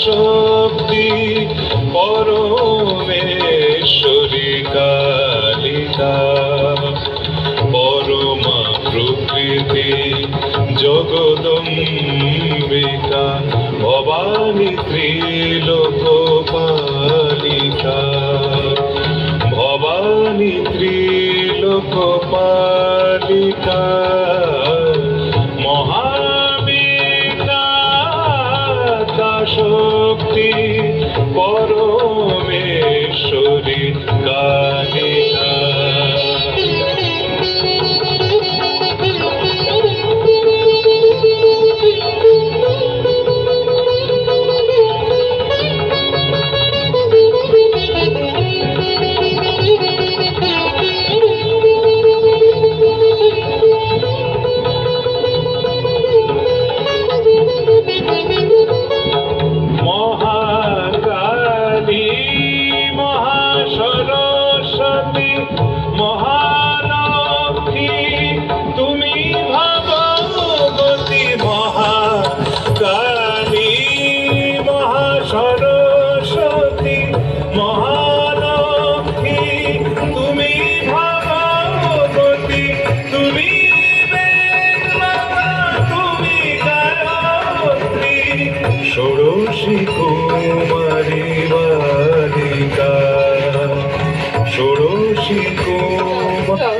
শক্তি পরমেশ্বরী কালিকা, পরমা প্রকৃতি জগদম্বিকা, ভবানী ত্রিলোকপালিকা, ভবানী ত্রিলোকপালিকা, শক্তি পরমেশ্বরী কালিকা। মহালক্ষ্মী তুমি ভগবতী, মহাকালী মহাসরস্বতী, মহালক্ষ্মী তুমি ভগবতী, তুমি তুমি গায়ত্রী, ষোড়শী কুমারী বালিকা, ষোড়শী কুমার।